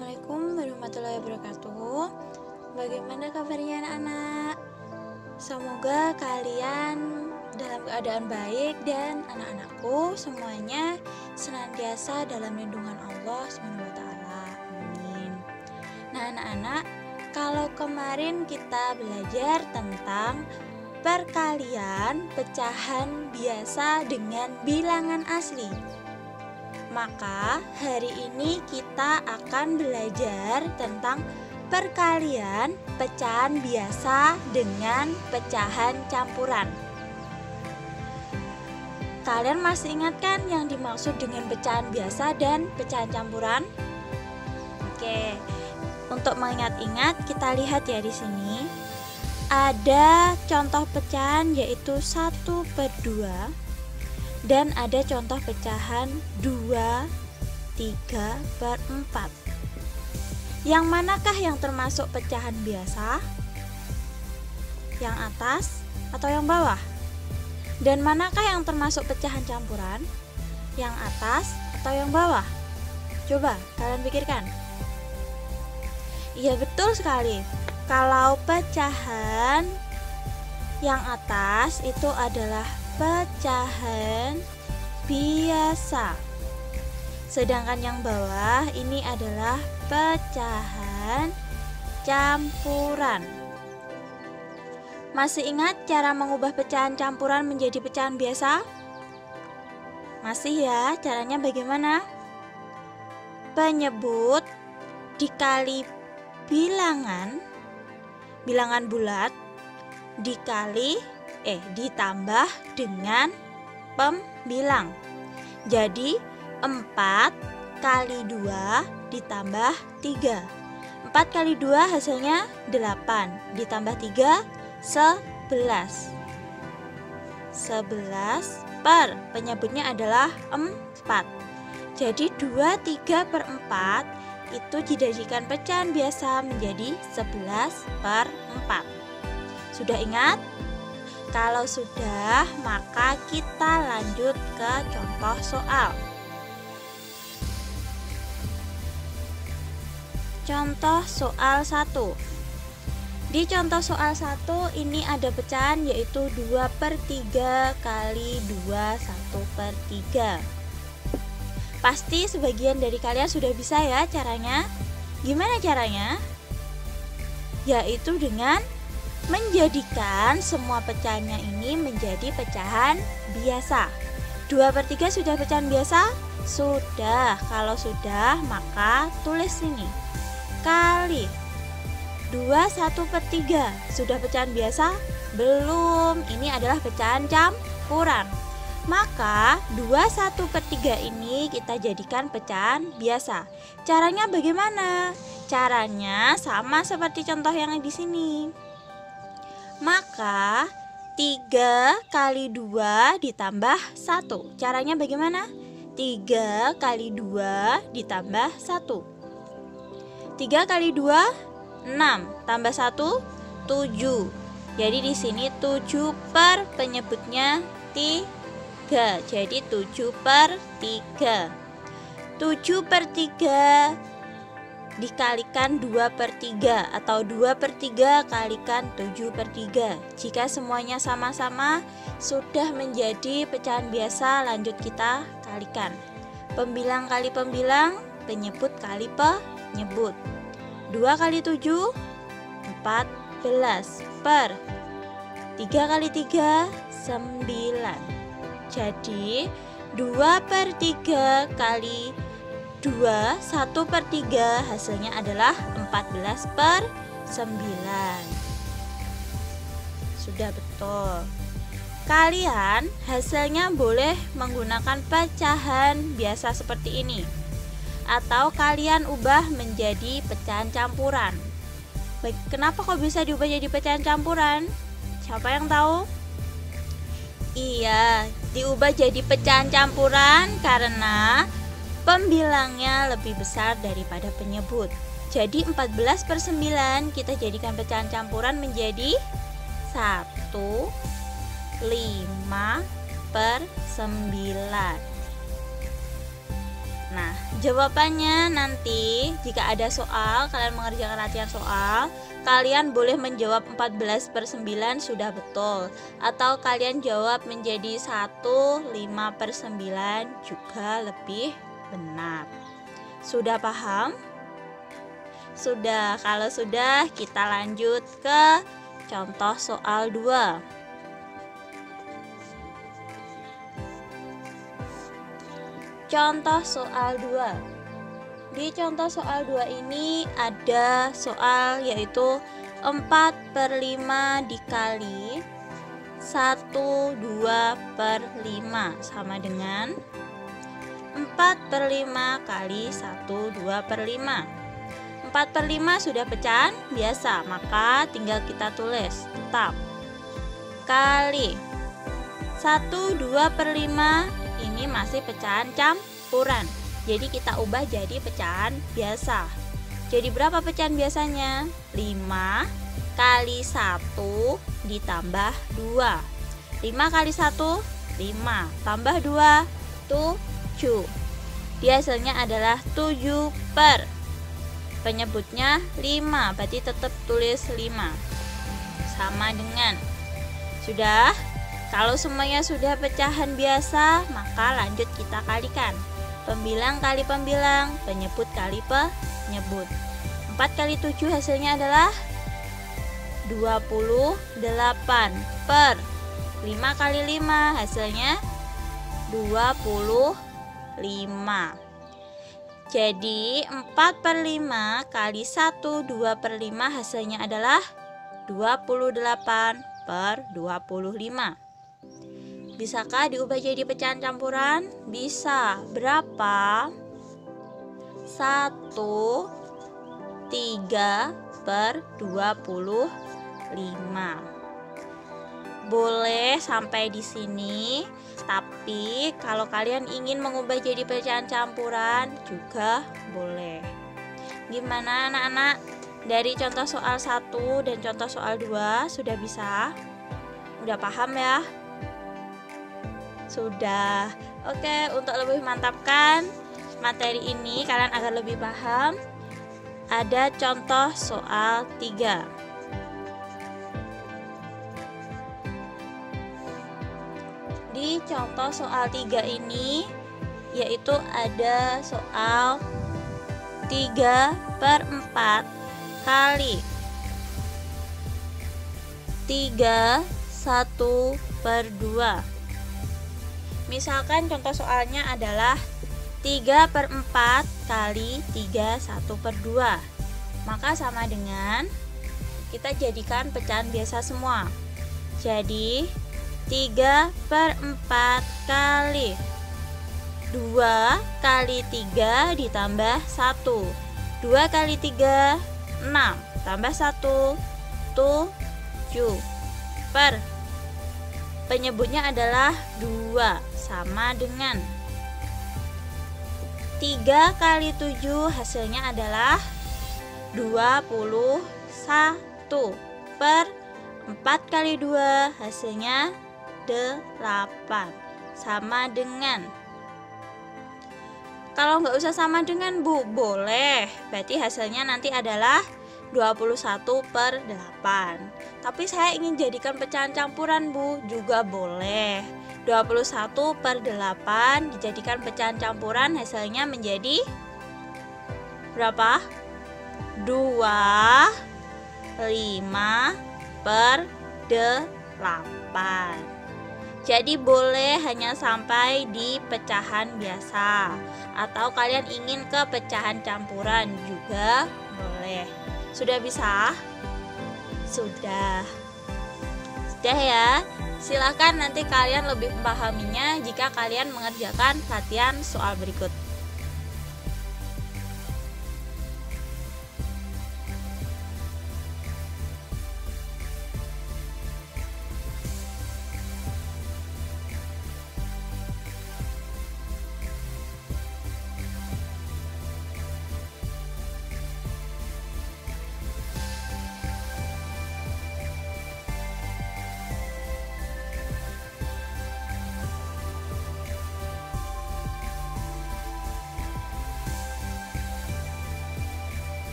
Assalamualaikum warahmatullahi wabarakatuh. Bagaimana kabarnya anak-anak? Semoga kalian dalam keadaan baik dan anak-anakku semuanya senantiasa dalam lindungan Allah SWT. Amin. Nah anak-anak, kalau kemarin kita belajar tentang perkalian pecahan biasa dengan bilangan asli, maka hari ini kita akan belajar tentang perkalian pecahan biasa dengan pecahan campuran. Kalian masih ingat kan yang dimaksud dengan pecahan biasa dan pecahan campuran? Oke, untuk mengingat-ingat kita lihat ya di sini. Ada contoh pecahan yaitu 1/2. Dan ada contoh pecahan 2, 3/4. Yang manakah yang termasuk pecahan biasa? Yang atas atau yang bawah? Dan manakah yang termasuk pecahan campuran? Yang atas atau yang bawah? Coba kalian pikirkan. Iya betul sekali. Kalau pecahan yang atas itu adalah pecahan biasa. Sedangkan yang bawah ini adalah pecahan campuran. Masih ingat cara mengubah pecahan campuran menjadi pecahan biasa? Masih ya, caranya bagaimana? Penyebut dikali bilangan bulat ditambah dengan pembilang. Jadi 4 kali 2 ditambah 3. 4 kali 2 hasilnya 8 ditambah 3 11. 11 per penyebutnya adalah 4. Jadi 2/3/4 itu dijadikan pecahan biasa menjadi 11/4. Sudah ingat? Kalau sudah, maka kita lanjut ke contoh soal. Contoh soal 1. Di contoh soal 1 ini ada pecahan yaitu 2/3 kali 2 1/3. Pasti sebagian dari kalian sudah bisa ya caranya. Gimana caranya? Yaitu dengan menjadikan semua pecahannya ini menjadi pecahan biasa. 2/3 sudah pecahan biasa? Sudah. Kalau sudah, maka tulis ini. Kali 2 1/3 sudah pecahan biasa? Belum. Ini adalah pecahan campuran. Maka 2 1/3 ini kita jadikan pecahan biasa. Caranya bagaimana? Caranya sama seperti contoh yang di sini. Maka 3 kali 2 ditambah 1. Caranya bagaimana? 3 kali 2 ditambah 1. 3 kali 2 6 tambah 1 7. Jadi di sini 7 per penyebutnya 3. Jadi 7/3. 7/3 dikalikan 2/3 atau 2/3 kalikan 7/3. Jika semuanya sama-sama sudah menjadi pecahan biasa, lanjut kita kalikan. Pembilang kali pembilang, penyebut kali penyebut. 2 kali 7 14 per 3 kali 3 9. Jadi 2/3 kali 2 1/3 hasilnya adalah 14/9. Sudah betul. Kalian hasilnya boleh menggunakan pecahan biasa seperti ini, atau kalian ubah menjadi pecahan campuran. Baik, kenapa kok bisa diubah jadi pecahan campuran? Siapa yang tahu? Iya, diubah jadi pecahan campuran karena pembilangnya lebih besar daripada penyebut. Jadi 14/9 kita jadikan pecahan campuran menjadi 1 5/9. Nah, jawabannya nanti jika ada soal, kalian mengerjakan latihan soal, kalian boleh menjawab 14/9 sudah betul, atau kalian jawab menjadi 1/5/9 juga lebih benar. Sudah paham? Sudah. Kalau sudah, kita lanjut ke contoh soal 2. Contoh soal 2. Di contoh soal 2 ini ada soal yaitu 4/5 dikali 1/2/5 sama dengan 4/5 kali 1/2/5. 4/5 sudah pecahan biasa, maka tinggal kita tulis tetap kali 1/2/5 ini masih pecahan campuran, jadi kita ubah jadi pecahan biasa. Jadi berapa pecahan biasanya? 5 kali 1 ditambah 2. 5 kali 1 5 tambah 2 7. Di hasilnya adalah 7 per penyebutnya 5, berarti tetap tulis 5 sama dengan. Sudah? Kalau semuanya sudah pecahan biasa, maka lanjut kita kalikan. Pembilang kali pembilang, penyebut kali penyebut. 4 kali 7 hasilnya adalah 28 per 5 kali 5 hasilnya 25. Jadi 4/5 kali 1/2/5 hasilnya adalah 28/25. Bisakah diubah jadi pecahan campuran? Bisa. Berapa? 1/3/25. Boleh sampai di sini. Tapi kalau kalian ingin mengubah jadi pecahan campuran juga boleh. Gimana anak-anak? Dari contoh soal 1 dan contoh soal 2 sudah bisa? Udah paham ya? Sudah. Oke, untuk lebih mantapkan materi ini kalian agar lebih paham, ada contoh soal 3. Di contoh soal 3 ini yaitu ada soal 3/4 kali 3 1/2. Misalkan contoh soalnya adalah 3/4 kali 3 1/2. Maka sama dengan kita jadikan pecahan biasa semua. Jadi 3/4 kali 2 kali 3 ditambah 1. 2 kali 3 6 tambah 1 7 per penyebutnya adalah 2 sama dengan 3 kali 7 hasilnya adalah 21 per 4 kali 2 hasilnya 8 sama dengan. Kalau nggak usah sama dengan Bu, boleh. Berarti hasilnya nanti adalah 21/8. Tapi saya ingin jadikan pecahan campuran Bu, juga boleh. 21/8 dijadikan pecahan campuran, hasilnya menjadi berapa? 25/8. Jadi boleh hanya sampai di pecahan biasa, atau kalian ingin ke pecahan campuran juga boleh. Sudah bisa? Sudah. Sudah ya. Silakan nanti kalian lebih memahaminya jika kalian mengerjakan latihan soal berikut.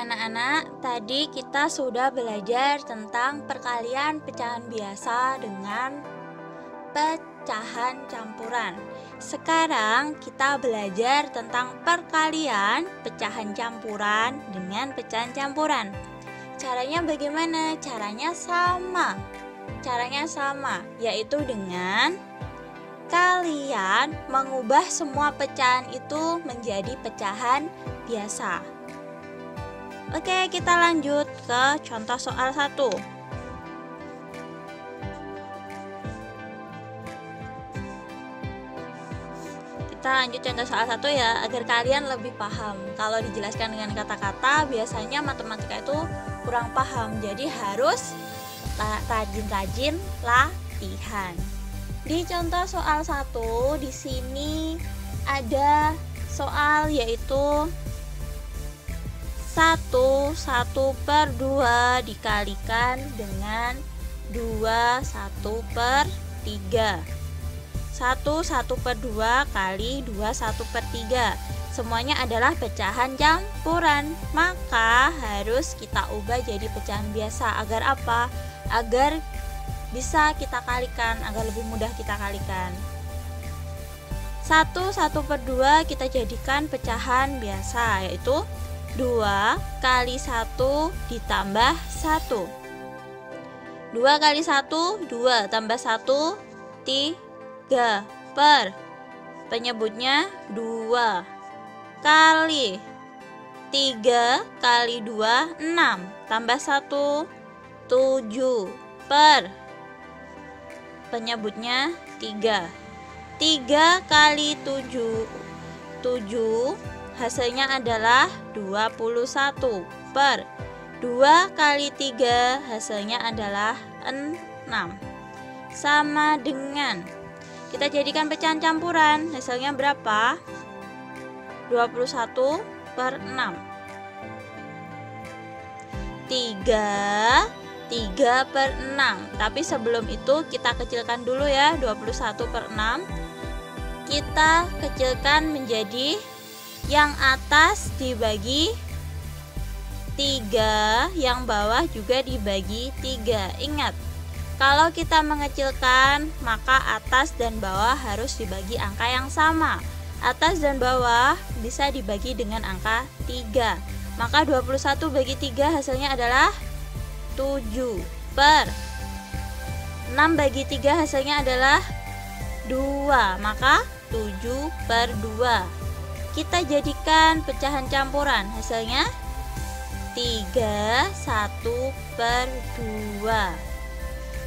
anak-anak, tadi kita sudah belajar tentang perkalian pecahan biasa dengan pecahan campuran. Sekarang kita belajar tentang perkalian pecahan campuran dengan pecahan campuran. Caranya bagaimana? Caranya sama, yaitu dengan kalian mengubah semua pecahan itu menjadi pecahan biasa. Oke, kita lanjut ke contoh soal 1. Kita lanjut contoh soal 1 ya, agar kalian lebih paham. Kalau dijelaskan dengan kata-kata, biasanya matematika itu kurang paham. Jadi harus rajin-rajin latihan. Di contoh soal 1 di sini ada soal yaitu 1/2 dikalikan dengan 2/1/3. 1/2 kali 2/1/3. Semuanya adalah pecahan campuran. Maka harus kita ubah jadi pecahan biasa. Agar apa? Agar bisa kita kalikan, agar lebih mudah kita kalikan. 1/2 kita jadikan pecahan biasa, yaitu 2 kali 1 ditambah 1. 2 kali 1, 2 tambah 1, 3 per penyebutnya 2 kali 3 kali 2, 6 tambah 1, 7 per penyebutnya 3. 3 kali 7, 7 hasilnya adalah 21 per 2 kali 3 hasilnya adalah 6. Sama dengan, kita jadikan pecahan campuran, hasilnya berapa? 21/6. 3/6. Tapi sebelum itu kita kecilkan dulu ya, 21/6 kita kecilkan menjadi yang atas dibagi 3, yang bawah juga dibagi 3. Ingat, kalau kita mengecilkan maka atas dan bawah harus dibagi angka yang sama. Atas dan bawah bisa dibagi dengan angka 3. Maka 21 bagi 3 hasilnya adalah 7 per 6 bagi 3 hasilnya adalah 2. Maka 7/2. Kita jadikan pecahan campuran, hasilnya 3/1/2.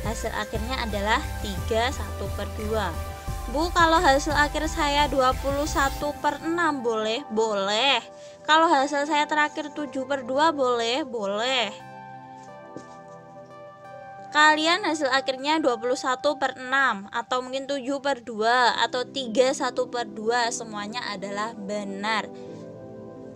Hasil akhirnya adalah 3/1/2. Bu, kalau hasil akhir saya 21/6 boleh? Boleh. Kalau hasil saya terakhir 7/2 boleh? Boleh. Kalian hasil akhirnya 21/6 atau mungkin 7/2 atau 3/1/2, semuanya adalah benar.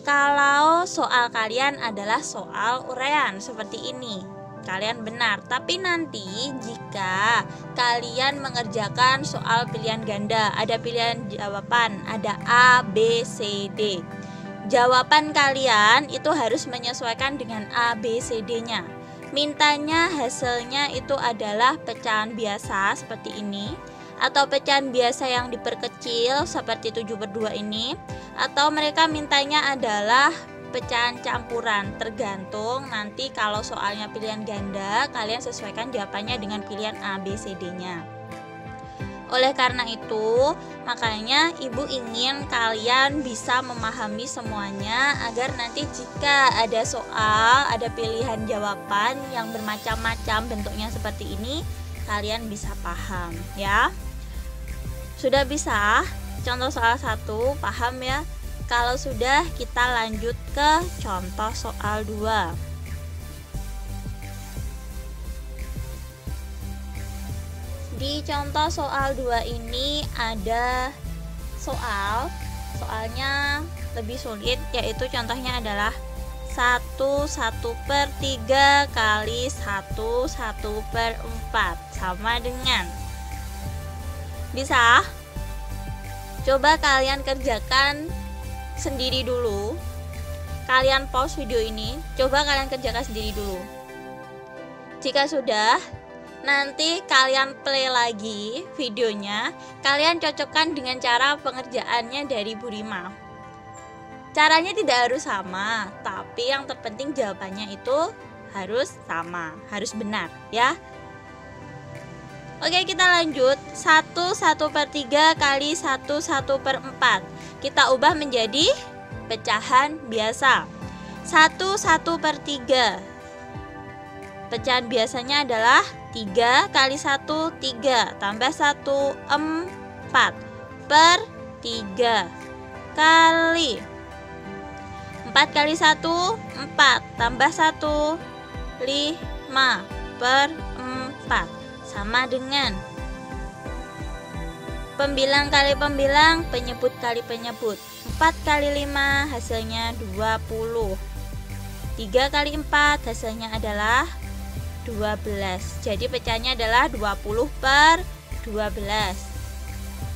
Kalau soal kalian adalah soal uraian seperti ini, kalian benar. Tapi nanti jika kalian mengerjakan soal pilihan ganda, ada pilihan jawaban, ada A, B, C, D. Jawaban kalian itu harus menyesuaikan dengan A, B, C, D-nya. Mintanya hasilnya itu adalah pecahan biasa seperti ini, atau pecahan biasa yang diperkecil seperti 7/2 ini, atau mereka mintanya adalah pecahan campuran. Tergantung nanti kalau soalnya pilihan ganda, kalian sesuaikan jawabannya dengan pilihan A, B, C, D-nya. Oleh karena itu, makanya Ibu ingin kalian bisa memahami semuanya agar nanti jika ada soal, ada pilihan jawaban yang bermacam-macam bentuknya seperti ini, kalian bisa paham ya. Sudah bisa? Contoh soal 1 paham ya? Kalau sudah, kita lanjut ke contoh soal 2. Di contoh soal 2 ini ada soalnya lebih sulit, yaitu contohnya adalah 1/1/3 kali 1/1/4 sama dengan, bisa? Coba kalian kerjakan sendiri dulu. kalian pause video ini, coba kalian kerjakan sendiri dulu. Jika sudah, nanti kalian play lagi videonya, kalian cocokkan dengan cara pengerjaannya dari Bu Rima. Caranya tidak harus sama, tapi yang terpenting jawabannya itu harus sama, harus benar ya. Oke, kita lanjut. 1/1/3 kali 1/1/4 kita ubah menjadi pecahan biasa. 1/1/3 pecahan biasanya adalah 3 kali 1 3 tambah 1 4 per 3 kali 4 kali 1 4 tambah 1 5 per 4 sama dengan pembilang kali pembilang, penyebut kali penyebut. 4 kali 5 hasilnya 20. 3 kali 4 hasilnya adalah 12. Jadi pecahnya adalah 20 per 12.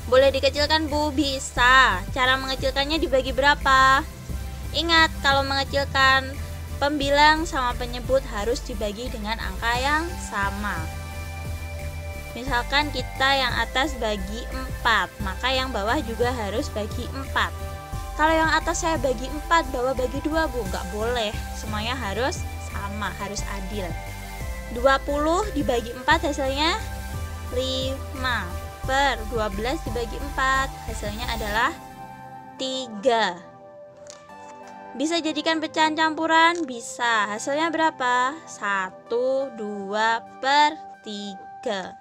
Boleh dikecilkan Bu? Bisa. Cara mengecilkannya dibagi berapa? Ingat, kalau mengecilkan pembilang sama penyebut harus dibagi dengan angka yang sama. Misalkan kita yang atas bagi 4, maka yang bawah juga harus bagi 4. Kalau yang atas saya bagi 4, bawah bagi 2 Bu, nggak boleh. Semuanya harus sama, harus adil. 20 dibagi 4 hasilnya 5 per 12 dibagi 4 hasilnya adalah 3. Bisa jadikan pecahan campuran? Bisa. Hasilnya berapa? 1, 2 per 3.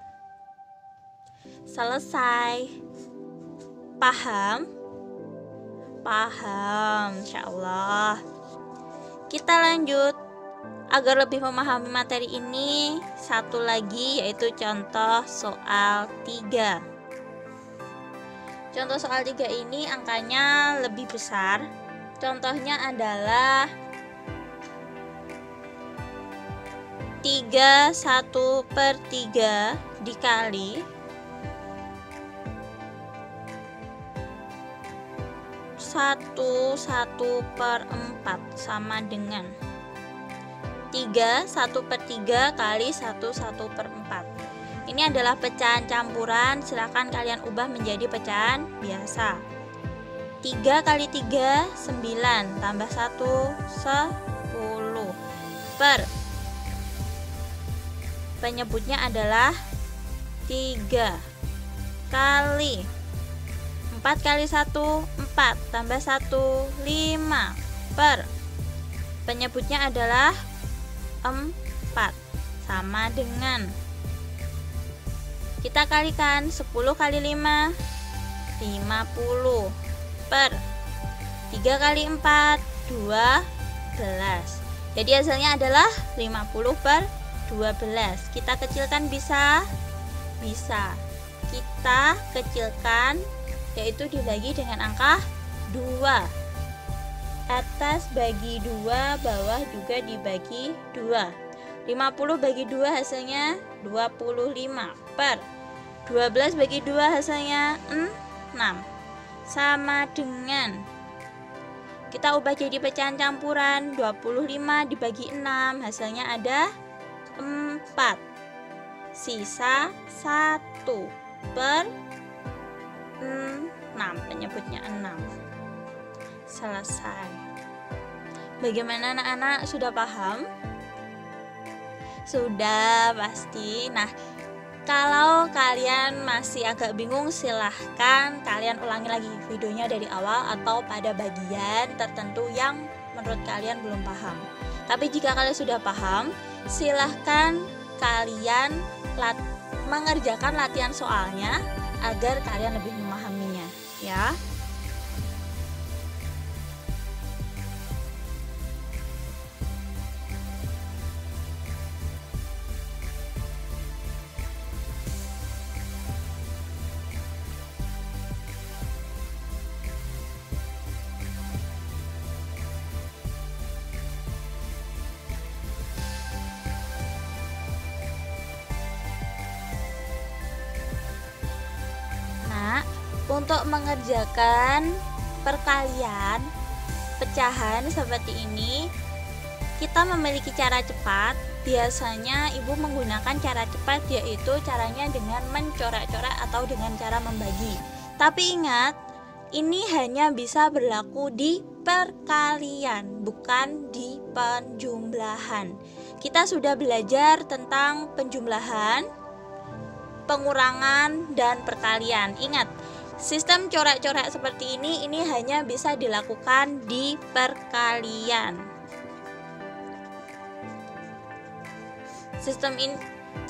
Selesai. Paham? Paham, insyaallah. Kita lanjut. Agar lebih memahami materi ini, satu lagi yaitu contoh soal 3. Contoh soal 3 ini angkanya lebih besar. Contohnya adalah 3/1/3 dikali 1/4 sama dengan 3/1/3 kali 1/1/4. Ini adalah pecahan campuran, silakan kalian ubah menjadi pecahan biasa. 3 kali 3 9 tambah 1 10 per penyebutnya adalah 3 kali 4 kali 1 4 tambah 1 5 per penyebutnya adalah 4 sama dengan kita kalikan 10 kali 5 50 per 3 kali 4 12. Jadi hasilnya adalah 50 per 12. Kita kecilkan bisa? Bisa. Kita kecilkan yaitu dibagi dengan angka 2. Atas bagi 2, bawah juga dibagi 2. 50 bagi 2 hasilnya 25 per 12 bagi 2 hasilnya 6 sama dengan kita ubah jadi pecahan campuran. 25 dibagi 6 hasilnya ada 4 sisa 1 per 6, penyebutnya 6. Selesai. Bagaimana anak-anak, sudah paham? Sudah pasti. Nah, kalau kalian masih agak bingung, silahkan kalian ulangi lagi videonya dari awal atau pada bagian tertentu yang menurut kalian belum paham. Tapi jika kalian sudah paham, silahkan kalian mengerjakan latihan soalnya agar kalian lebih memahaminya, ya. Untuk mengerjakan perkalian pecahan seperti ini, kita memiliki cara cepat. Biasanya ibu menggunakan cara cepat, yaitu caranya dengan mencoret-coret atau dengan cara membagi. Tapi ingat, ini hanya bisa berlaku di perkalian, bukan di penjumlahan. Kita sudah belajar tentang penjumlahan, pengurangan, dan perkalian. Ingat, sistem coret-coret seperti ini hanya bisa dilakukan di perkalian.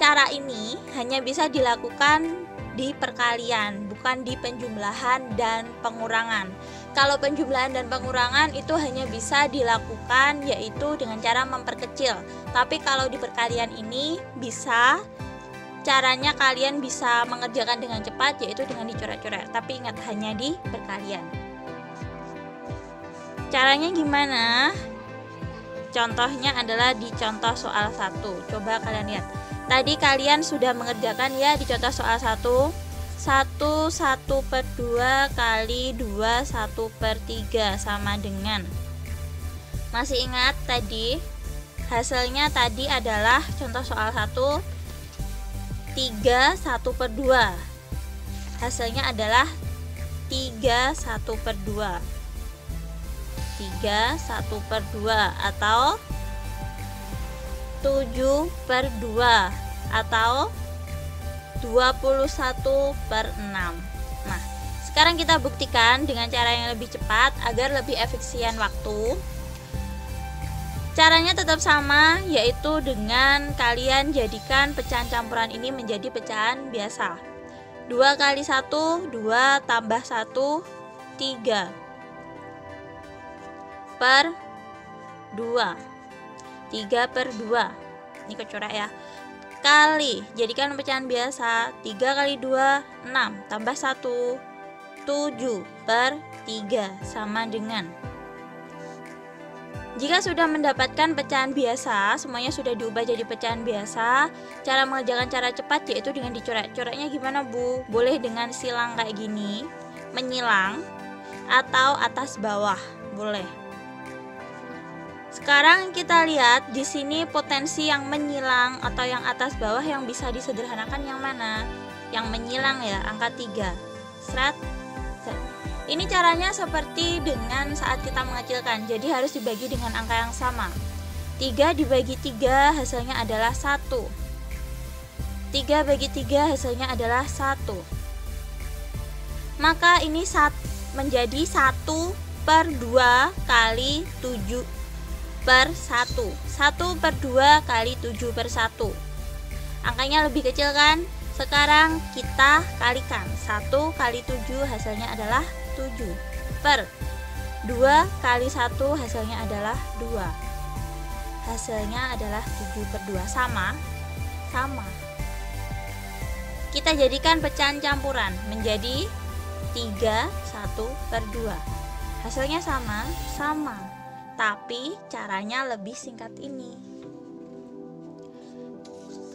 Cara ini hanya bisa dilakukan di perkalian, bukan di penjumlahan dan pengurangan. Kalau penjumlahan dan pengurangan itu hanya bisa dilakukan yaitu dengan cara memperkecil. Tapi kalau di perkalian ini bisa, caranya kalian bisa mengerjakan dengan cepat yaitu dengan dicoret-coret. Tapi ingat, hanya di perkalian. Caranya gimana? Contohnya adalah di contoh soal 1. Coba kalian lihat. Tadi kalian sudah mengerjakan ya di contoh soal 1. 1/2 kali 2 1/3 sama dengan. Masih ingat tadi? Hasilnya tadi adalah contoh soal 1 3 1/2. Hasilnya adalah 3 1/2. 3 1/2 atau 7/2 atau 21/6. Nah, sekarang kita buktikan dengan cara yang lebih cepat agar lebih efisien waktu. Caranya tetap sama, yaitu dengan kalian jadikan pecahan campuran ini menjadi pecahan biasa. 2 kali 1, 2 tambah 1, 3 per 2. 3/2. Ini kecoret ya. Kali, jadikan pecahan biasa. 3 kali 2 6 tambah 1 7/3 sama dengan. Jika sudah mendapatkan pecahan biasa, semuanya sudah diubah jadi pecahan biasa. Cara mengerjakan cara cepat yaitu dengan dicoret. Coretnya gimana, Bu? Boleh dengan silang kayak gini, menyilang, atau atas bawah, boleh. Sekarang kita lihat di sini potensi yang menyilang atau yang atas bawah yang bisa disederhanakan yang mana? Yang menyilang ya, angka 3. Seret. Ini caranya seperti dengan saat kita mengecilkan. Jadi harus dibagi dengan angka yang sama. 3 dibagi 3 hasilnya adalah 1. 3 bagi 3 hasilnya adalah 1. Maka ini menjadi 1/2 kali 7/1. 1/2 kali 7/1. Angkanya lebih kecil kan? Sekarang kita kalikan. 1 kali 7 hasilnya adalah 7. Per 2 kali 1 hasilnya adalah 2. Hasilnya adalah 7/2. Sama? Sama. Kita jadikan pecahan campuran menjadi 3 1/2. Hasilnya sama? Sama. Tapi caranya lebih singkat ini.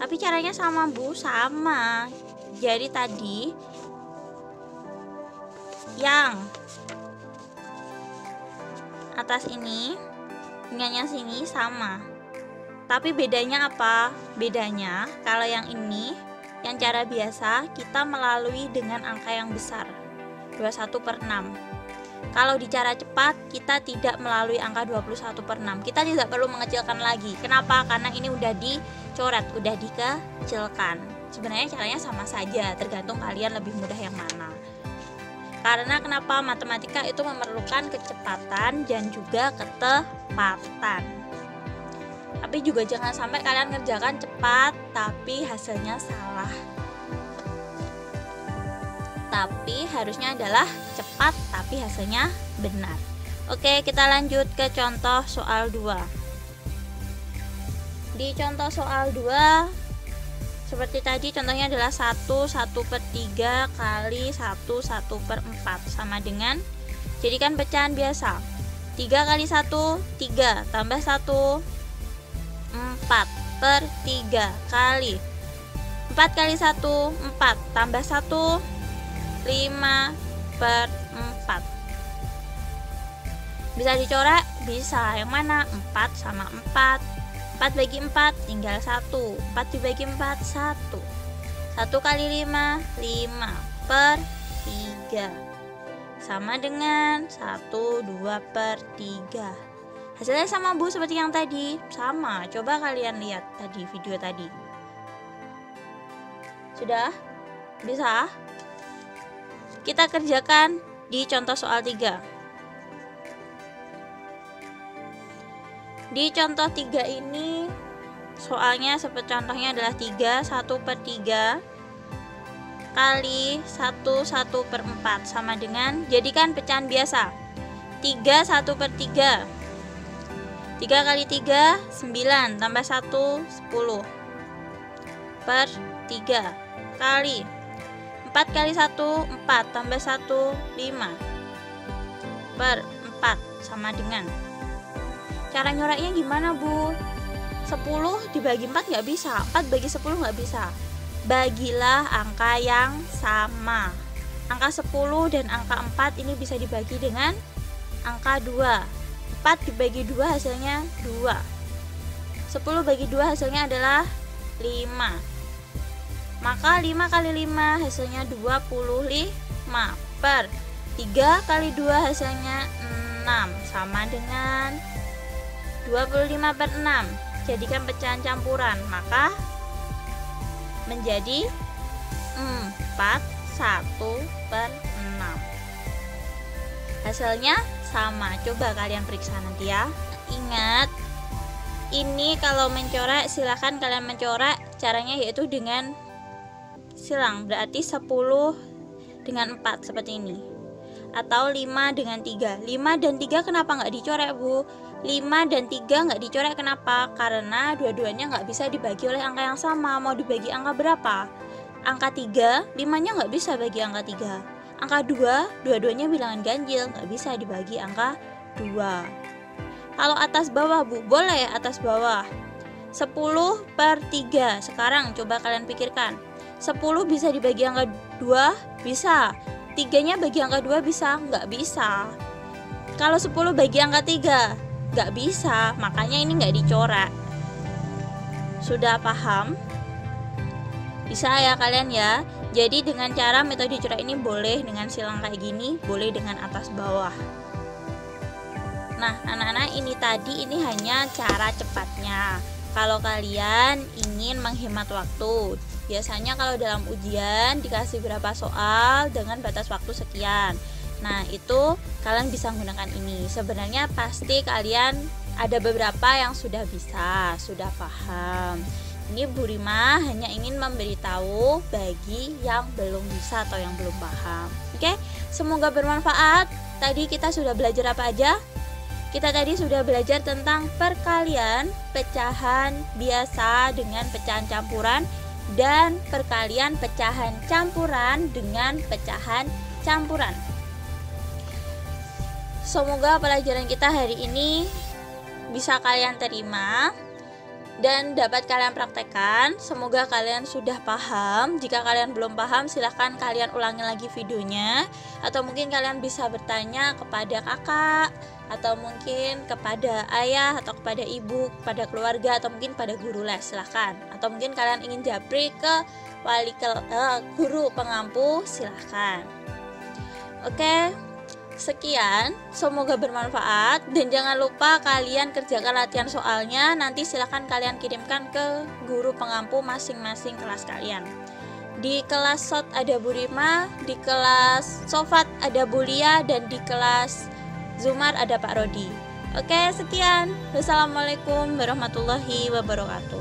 Tapi caranya sama, Bu, sama. Jadi tadi yang atas ini dengan yang sini sama. Tapi bedanya apa? Bedanya kalau yang ini, yang cara biasa kita melalui dengan angka yang besar, 21/6. Kalau di cara cepat kita tidak melalui angka 21/6. Kita tidak perlu mengecilkan lagi. Kenapa? Karena ini udah dicoret, udah dikecilkan. Sebenarnya caranya sama saja, tergantung kalian lebih mudah yang mana. Karena kenapa? Matematika itu memerlukan kecepatan dan juga ketepatan. Tapi juga jangan sampai kalian ngerjakan cepat tapi hasilnya salah. Tapi harusnya adalah cepat tapi hasilnya benar. Oke, kita lanjut ke contoh soal 2. Di contoh soal 2 seperti tadi, contohnya adalah 1/1/3 kali 1/1/4 sama dengan, jadikan pecahan biasa. 3 kali 1 3 tambah 1 4/3 kali 4 kali 1 4 tambah 1 5/4. Bisa dicoret? Bisa. Yang mana? 4 sama 4. 4 bagi 4 tinggal 1. 4 dibagi 4 1. 1 kali 5 5/3 sama dengan 1/2/3. Hasilnya sama Bu seperti yang tadi. Sama. Coba kalian lihat tadi video tadi. Sudah? Bisa? Kita kerjakan di contoh soal 3. Di contoh 3 ini soalnya seperti contohnya adalah 3 1/3 kali 1/4 sama dengan, jadikan pecahan biasa, 3 1/3. 3 kali 3 9 tambah 1 10/3 kali 4 kali 1 4 tambah 1 5/4 sama dengan. Cara nyoraknya gimana Bu? 10 dibagi 4 nggak bisa, 4 bagi 10 nggak bisa. Bagilah angka yang sama. Angka 10 dan angka 4 ini bisa dibagi dengan angka 2. 4 dibagi 2 hasilnya 2. 10 bagi 2 hasilnya adalah 5. Maka 5 kali 5 hasilnya 25. 3 kali 2 hasilnya 6 sama dengan 25/6. Jadikan pecahan campuran, maka menjadi 4/1/6. Hasilnya sama. Coba kalian periksa nanti ya. Ingat, ini kalau mencoret silahkan kalian mencoret caranya yaitu dengan silang, berarti 10 dengan 4 seperti ini, atau 5 dengan 3. 5 dan 3 kenapa nggak dicoret Bu? 5 dan 3 nggak dicoret kenapa? Karena dua-duanya nggak bisa dibagi oleh angka yang sama. Mau dibagi angka berapa? Angka 3, 5-nya nggak bisa bagi angka 3. Angka 2, dua-duanya bilangan ganjil, nggak bisa dibagi angka 2. Kalau atas bawah Bu, boleh atas bawah. 10/3. Sekarang coba kalian pikirkan, 10 bisa dibagi angka 2? Bisa. 3-nya bagi angka 2 bisa? Nggak bisa. Kalau 10 bagi angka 3? Nggak bisa, makanya ini nggak dicoret. Sudah paham? Bisa ya kalian ya. Jadi dengan cara metode coret ini boleh dengan silang kayak gini, boleh dengan atas bawah. Nah anak-anak, ini tadi ini hanya cara cepatnya. Kalau kalian ingin menghemat waktu, biasanya kalau dalam ujian dikasih berapa soal dengan batas waktu sekian. Nah itu kalian bisa menggunakan ini. Sebenarnya pasti kalian ada beberapa yang sudah bisa, sudah paham. Ini Bu Rima hanya ingin memberitahu bagi yang belum bisa atau yang belum paham. Oke, semoga bermanfaat. Tadi kita sudah belajar apa aja? Kita tadi sudah belajar tentang perkalian pecahan biasa dengan pecahan campuran, dan perkalian pecahan campuran dengan pecahan campuran. Semoga pelajaran kita hari ini bisa kalian terima dan dapat kalian praktekkan. Semoga kalian sudah paham. Jika kalian belum paham, silahkan kalian ulangi lagi videonya. Atau mungkin kalian bisa bertanya kepada kakak, atau mungkin kepada ayah, atau kepada ibu, kepada keluarga, atau mungkin pada guru les, silahkan. Atau mungkin kalian ingin japri ke guru pengampu, silahkan. Oke, sekian, semoga bermanfaat. Dan jangan lupa kalian kerjakan latihan soalnya. Nanti silahkan kalian kirimkan ke guru pengampu masing-masing kelas kalian. Di kelas SOT ada Bu Rima, di kelas Sofat ada Bu Lia, dan di kelas Zumar ada Pak Rodi. Oke, sekian. Wassalamualaikum warahmatullahi wabarakatuh.